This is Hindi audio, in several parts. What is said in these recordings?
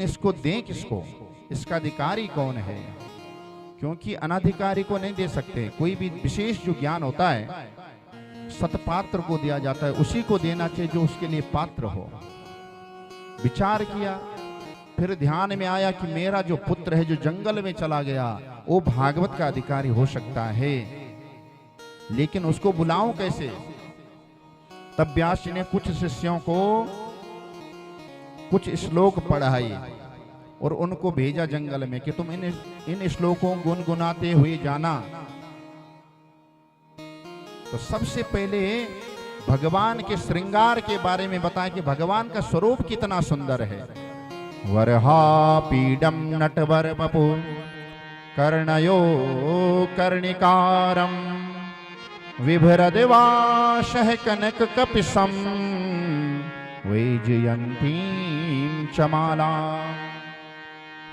इसको दें किसको, इसका अधिकारी कौन है? क्योंकि अनाधिकारी को नहीं दे सकते। कोई भी विशेष जो ज्ञान होता है सतपात्र को दिया जाता है, उसी को देना चाहिए जो उसके लिए पात्र हो। विचार किया, फिर ध्यान में आया कि मेरा जो पुत्र है जो जंगल में चला गया वो भागवत का अधिकारी हो सकता है, लेकिन उसको बुलाऊं कैसे? तब व्यास जी ने कुछ शिष्यों को कुछ श्लोक पढ़ाए और उनको भेजा जंगल में कि तुम इन श्लोकों गुनगुनाते हुए जाना। तो सबसे पहले भगवान के श्रृंगार के बारे में बताया कि भगवान का स्वरूप कितना सुंदर है। वरहा पीडम नटवर बपु कर्णयो कर्णिकारम विभ्रदेवाशः कनक कपिशम वैजयंतीं चमाला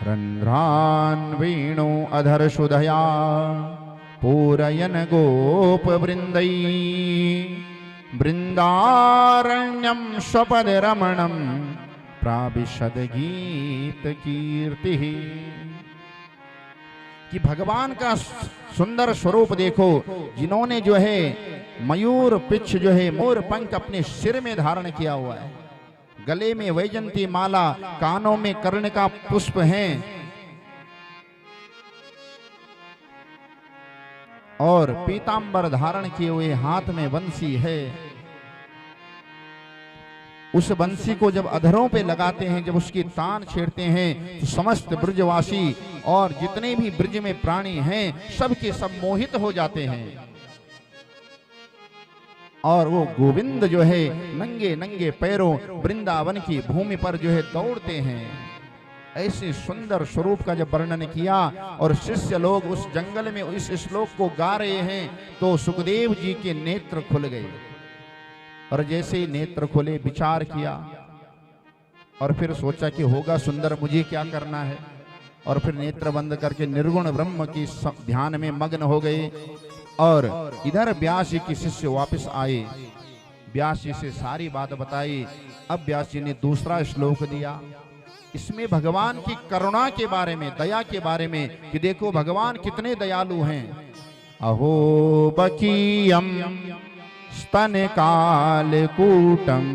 रंध्रान् वेणु अधर सुधया पूरयन गोप वृंदै वृंदारण्यम स्वपद रमणम प्राविशद गीत कीर्ति। कि भगवान का सुंदर स्वरूप देखो, जिन्होंने जो है मयूर पिच्छ जो है मोर पंख अपने सिर में धारण किया हुआ है, गले में वैजंती माला, कानों में कर्ण का पुष्प है और पीतांबर धारण किए हुए हाथ में बंसी है। उस बंसी को जब अधरों पे लगाते हैं, जब उसकी तान छेड़ते हैं तो समस्त ब्रजवासी और जितने भी ब्रज में प्राणी हैं सब के सब मोहित हो जाते हैं। और वो गोविंद जो है नंगे नंगे पैरों वृंदावन की भूमि पर जो है दौड़ते हैं। ऐसे सुंदर स्वरूप का जब वर्णन किया और शिष्य लोग उस जंगल में इस श्लोक को गा रहे हैं तो सुखदेव जी के नेत्र खुल गए। और जैसे ही नेत्र खुले विचार किया और फिर सोचा कि होगा सुंदर, मुझे क्या करना है। और फिर नेत्र बंद करके निर्गुण ब्रह्म की ध्यान में मग्न हो गए। और इधर व्यास जी के शिष्य वापस आए, व्यास जी से सारी बात बताई। अब व्यास जी ने दूसरा श्लोक दिया, इसमें भगवान की करुणा के बारे में, दया के बारे में कि देखो भगवान कितने दयालु हैं। अहो बकीयम स्तन कालकूटम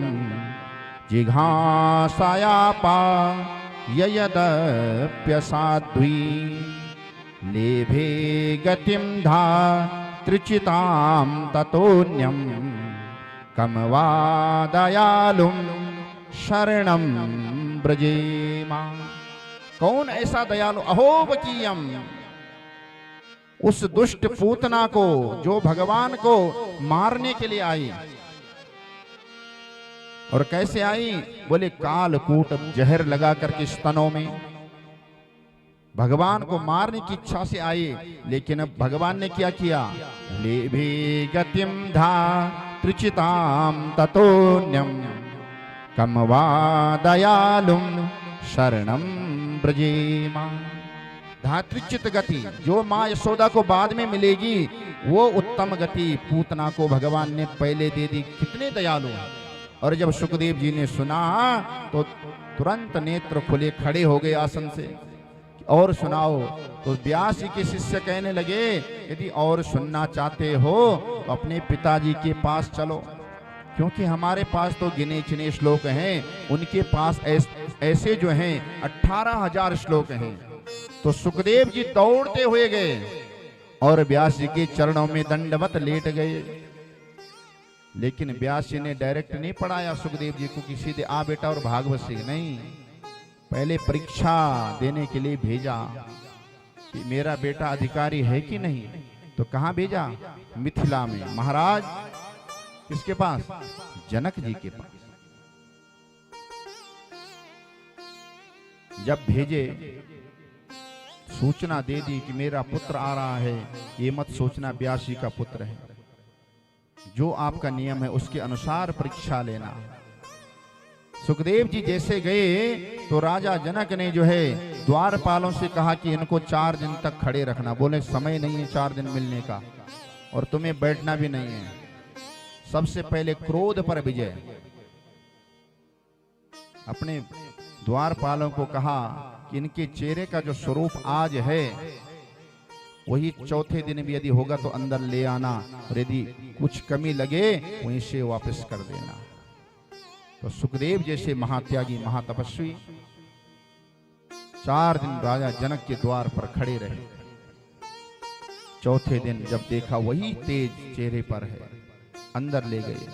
जिघासायापा ययदप्यसाध्वी लेभे गतिम धा त्रिचिताम ततोन्यम कमवा दयालुम शरणम ब्रजेमा। कौन ऐसा दयालु? अहोबकीयम, उस दुष्ट पूतना को जो भगवान को मारने के लिए आई। और कैसे आई? बोले कालकूट, जहर लगा करके स्तनों में भगवान को मारने की इच्छा से आई। लेकिन अब भगवान ने क्या किया? लेभे गतिम धा त्रिचिताम ततोन्यम कमवा दयालुम शरणम ब्रजेमा। धात्रिचित गति जो माँ यशोदा को बाद में मिलेगी वो उत्तम गति पूतना को भगवान ने पहले दे दी। कितने दयालु हैं। और जब सुखदेव जी ने सुना तो तुरंत नेत्र खुले, खड़े हो गए आसन से। और सुनाओ। तो व्यास जी के शिष्य कहने लगे यदि और सुनना चाहते हो तो अपने पिताजी के पास चलो, क्योंकि हमारे पास तो गिने चुने श्लोक हैं, उनके पास ऐसे जो हैं 18,000 श्लोक हैं। तो सुखदेव जी दौड़ते हुए गए और व्यास जी के चरणों में दंडवत लेट गए। लेकिन व्यास जी ने डायरेक्ट नहीं पढ़ाया सुखदेव जी को कि सीधे आ बेटा और भागवत सीख, नहीं, पहले परीक्षा देने के लिए भेजा कि मेरा बेटा अधिकारी है कि नहीं। तो कहाँ भेजा? मिथिला में। महाराज किसके पास? जनक जी के पास। जब भेजे सूचना दे दी कि मेरा पुत्र आ रहा है, ये मत सोचना व्यास जी का पुत्र है, जो आपका नियम है उसके अनुसार परीक्षा लेना। सुखदेव जी जैसे गए तो राजा जनक ने जो है द्वारपालों से कहा कि इनको 4 दिन तक खड़े रखना। बोले समय नहीं है 4 दिन मिलने का और तुम्हें बैठना भी नहीं है। सबसे पहले क्रोध पर विजय, अपने द्वारपालों को कहा कि इनके चेहरे का जो स्वरूप आज है वही चौथे दिन भी यदि होगा तो अंदर ले आना, और यदि कुछ कमी लगे वहीं से वापस कर देना। तो सुखदेव जैसे महात्यागी महातपस्वी 4 दिन राजा जनक के द्वार पर खड़े रहे। चौथे दिन जब देखा वही तेज चेहरे पर है, अंदर ले गए।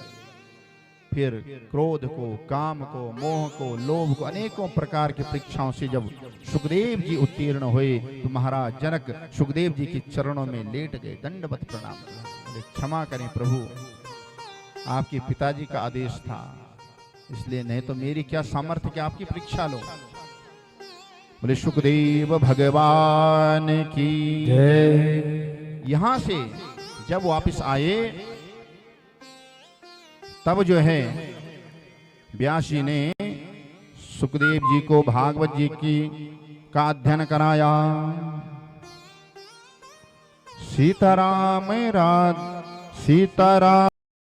फिर क्रोध को, काम को, मोह को, लोभ को, अनेकों प्रकार की परीक्षाओं से जब सुखदेव जी उत्तीर्ण हुए तो महाराज जनक सुखदेव जी के चरणों में लेट गए, दंडवत प्रणाम किया। बोले क्षमा करें प्रभु, आपके पिताजी का आदेश था, इसलिए नहीं तो मेरी क्या सामर्थ्य कि आपकी परीक्षा लो। बोले सुखदेव भगवान की जय। यहां से जब वापस आए तब जो है व्यास जी ने सुखदेव जी को भागवत जी की का अध्ययन कराया। सीताराम